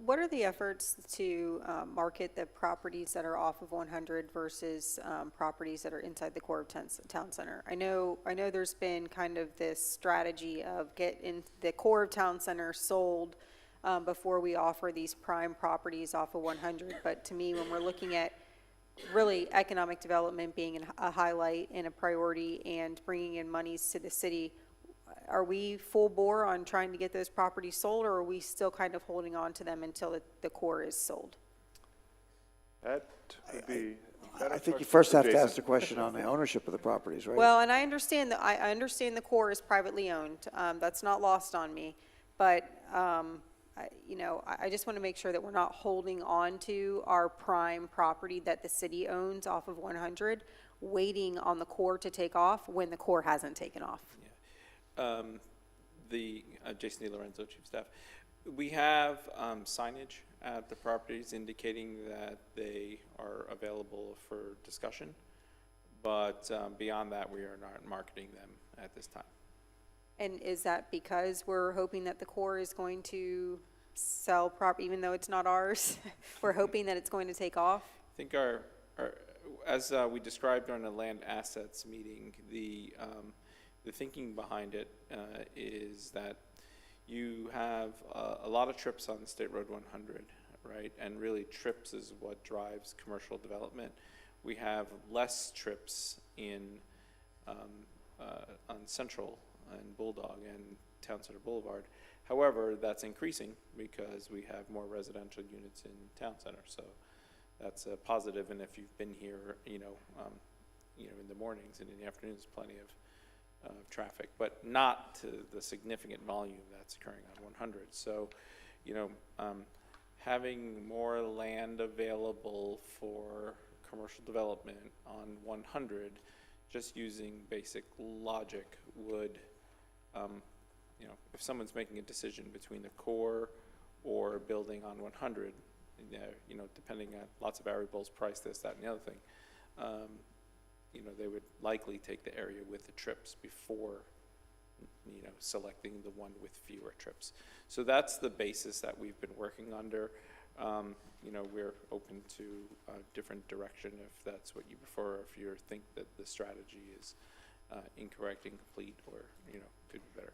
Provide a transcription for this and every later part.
What are the efforts to market the properties that are off of 100 versus properties that are inside the core of town center? I know there's been kind of this strategy of get in the core of town center sold before we offer these prime properties off of 100. But to me, when we're looking at really economic development being a highlight and a priority and bringing in monies to the city, are we full bore on trying to get those properties sold, or are we still kind of holding on to them until the core is sold? That would be. I think you first have to ask the question on the ownership of the properties, right? Well, and I understand that I understand the core is privately owned. That's not lost on me, but I just want to make sure that we're not holding on to our prime property that the city owns off of 100, waiting on the core to take off when the core hasn't taken off. Jason DeLorenzo, Chief of Staff. We have signage at the properties indicating that they are available for discussion, but beyond that, we are not marketing them at this time. And is that because we're hoping that the core is going to sell property, even though it's not ours? We're hoping that it's going to take off? I think as we described during the land assets meeting, the thinking behind it is that you have a lot of trips on State Road 100, right? And really trips is what drives commercial development. We have less trips on Central and Bulldog and Town Center Boulevard. However, that's increasing because we have more residential units in Town Center. So that's a positive. And if you've been here, in the mornings and in the afternoons, plenty of traffic, but not to the significant volume that's occurring on 100. So, having more land available for commercial development on 100, just using basic logic would, if someone's making a decision between the core or building on 100, depending on lots of variables, price, this, that, and the other thing, they would likely take the area with the trips before, selecting the one with fewer trips. So that's the basis that we've been working under. We're open to a different direction if that's what you prefer, if you think that the strategy is incorrect, incomplete, or, could be better.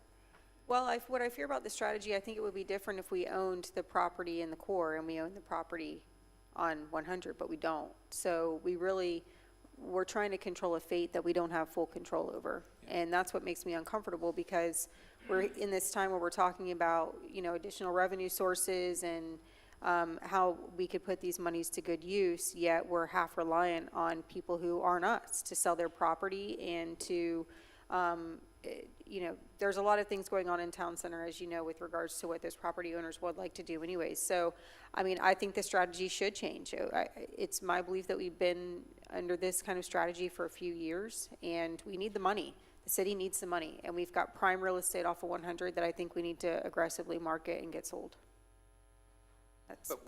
Well, what I fear about the strategy, I think it would be different if we owned the property in the core and we own the property on 100, but we don't. So we're trying to control a fate that we don't have full control over. Yeah. And that's what makes me uncomfortable, because we're in this time where we're talking about, additional revenue sources and how we could put these monies to good use, yet we're half reliant on people who aren't us to sell their property and to, there's a lot of things going on in Town Center, as you know, with regards to what those property owners would like to do anyways. So, I think the strategy should change. It's my belief that we've been under this kind of strategy for a few years, and we need the money. The city needs the money, and we've got prime real estate off of 100 that I think we need to aggressively market and get sold. But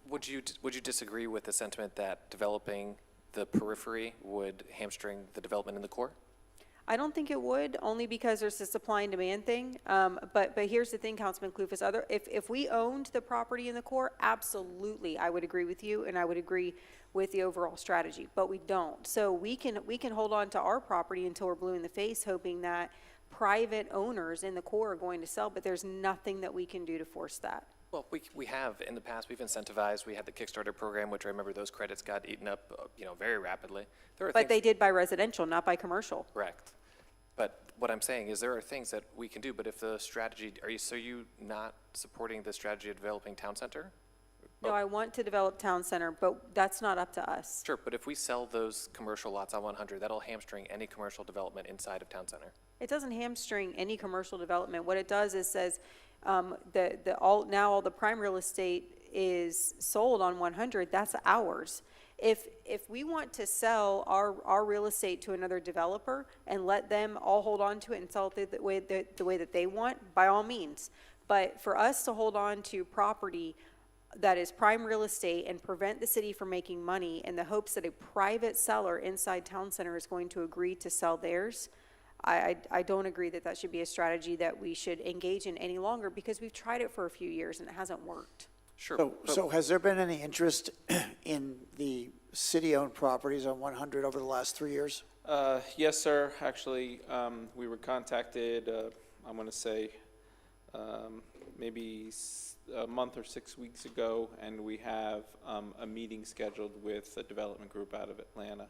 would you disagree with the sentiment that developing the periphery would hamstring the development in the core? I don't think it would, only because there's a supply and demand thing. But here's the thing, Councilman Klufas, if we owned the property in the core, absolutely, I would agree with you, and I would agree with the overall strategy, but we don't. So we can hold on to our property until we're blue in the face, hoping that private owners in the core are going to sell, but there's nothing that we can do to force that. Well, we have in the past. We've incentivized. We had the Kickstarter program, which I remember those credits got eaten up, very rapidly. But they did by residential, not by commercial. Correct. But what I'm saying is there are things that we can do. But if the strategy, are you not supporting the strategy of developing Town Center? No, I want to develop Town Center, but that's not up to us. Sure, but if we sell those commercial lots on 100, that'll hamstring any commercial development inside of Town Center. It doesn't hamstring any commercial development. What it does is says all the prime real estate is sold on 100. That's ours. If we want to sell our real estate to another developer and let them all hold on to it and sell it the way that they want, by all means. But for us to hold on to property that is prime real estate and prevent the city from making money in the hopes that a private seller inside Town Center is going to agree to sell theirs, I don't agree that should be a strategy that we should engage in any longer, because we've tried it for a few years and it hasn't worked. Sure. So has there been any interest in the city-owned properties on 100 over the last 3 years? Yes, sir. Actually, we were contacted, I'm going to say, maybe a month or 6 weeks ago, and we have a meeting scheduled with a development group out of Atlanta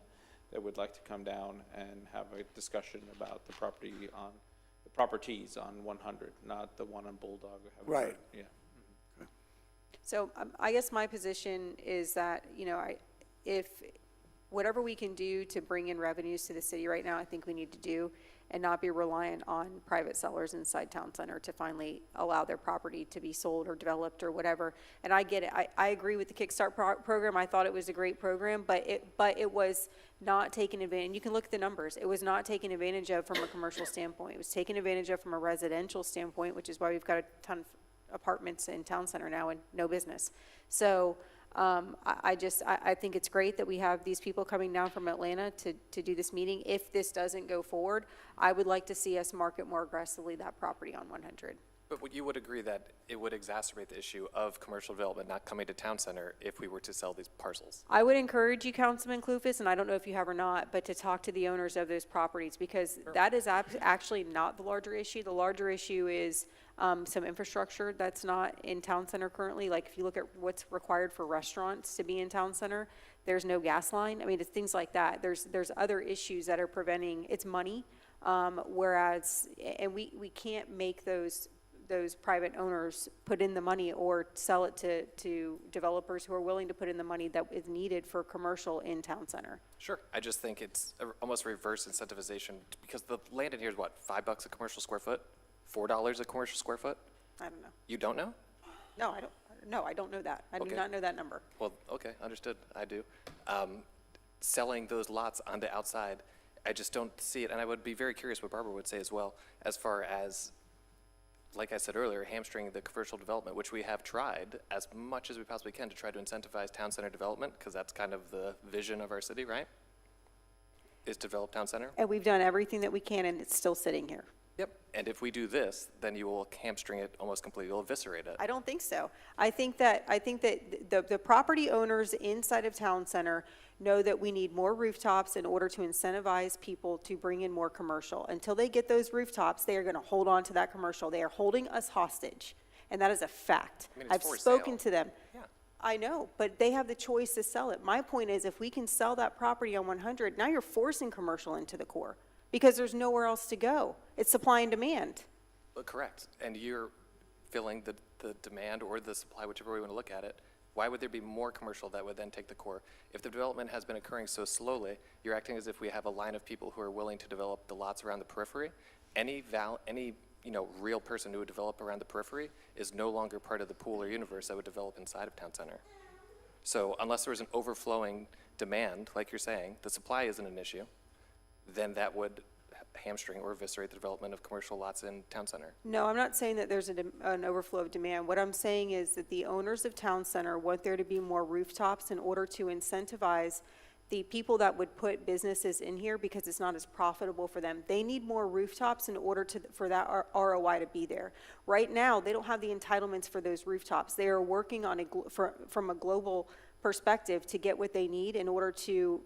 that would like to come down and have a discussion about the properties on 100, not the one on Bulldog. Right. Yeah. So I guess my position is that, if whatever we can do to bring in revenues to the city right now, I think we need to do, and not be reliant on private sellers inside town center to finally allow their property to be sold or developed or whatever. And I get it. I agree with the Kickstart program. I thought it was a great program, but it was not taken advantage. And you can look at the numbers. It was not taken advantage of from a commercial standpoint. It was taken advantage of from a residential standpoint, which is why we've got a ton of apartments in town center now and no business. So I think it's great that we have these people coming down from Atlanta to do this meeting. If this doesn't go forward, I would like to see us market more aggressively that property on 100. But you would agree that it would exacerbate the issue of commercial development not coming to town center if we were to sell these parcels? I would encourage you, Councilman Klufas, and I don't know if you have or not, but to talk to the owners of those properties, because that is actually not the larger issue. The larger issue is some infrastructure that's not in town center currently. Like if you look at what's required for restaurants to be in town center, there's no gas line. I mean, it's things like that. There's other issues that are preventing, it's money, whereas, and we can't make those private owners put in the money or sell it to developers who are willing to put in the money that is needed for commercial in town center. Sure. I just think it's almost reverse incentivization because the land in here is what, $5 a commercial square foot? $4 a commercial square foot? I don't know. You don't know? No, I don't. No, I don't know that. I do Okay. not know that number. Well, okay, understood. I do. Selling those lots on the outside, I just don't see it. And I would be very curious what Barbara would say as well, as far as, like I said earlier, hamstring the commercial development, which we have tried as much as we possibly can to try to incentivize town center development, because that's kind of the vision of our city, right? Is to develop town center. And we've done everything that we can, and it's still sitting here. Yep. And if we do this, then you will hamstring it almost completely. You'll eviscerate it. I don't think so. I think that the property owners inside of town center know that we need more rooftops in order to incentivize people to bring in more commercial. Until they get those rooftops, they are going to hold on to that commercial. They are holding us hostage, and that is a fact. I mean, it's I've for spoken sale. to them. Yeah. I know, but they have the choice to sell it. My point is, if we can sell that property on 100, now you're forcing commercial into the core because there's nowhere else to go. It's supply and demand. Correct. And you're filling the demand or the supply, whichever way you want to look at it. Why would there be more commercial that would then take the core? If the development has been occurring so slowly, you're acting as if we have a line of people who are willing to develop the lots around the periphery. Any real person who would develop around the periphery is no longer part of the pool or universe that would develop inside of town center. So unless there was an overflowing demand, like you're saying, the supply isn't an issue, then that would hamstring or eviscerate the development of commercial lots in town center. No, I'm not saying that there's an overflow of demand. What I'm saying is that the owners of town center want there to be more rooftops in order to incentivize the people that would put businesses in here because it's not as profitable for them. They need more rooftops in order for that ROI to be there. Right now, they don't have the entitlements for those rooftops. They are working on from a global perspective to get what they need in order to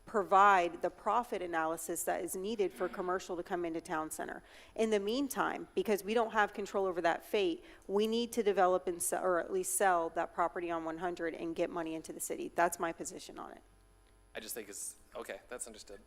provide the profit analysis that is needed for commercial to come into town center. In the meantime, because we don't have control over that fate, we need to develop and sell, or at least sell that property on 100 and get money into the city. That's my position on it. I just think it's, okay, that's understood.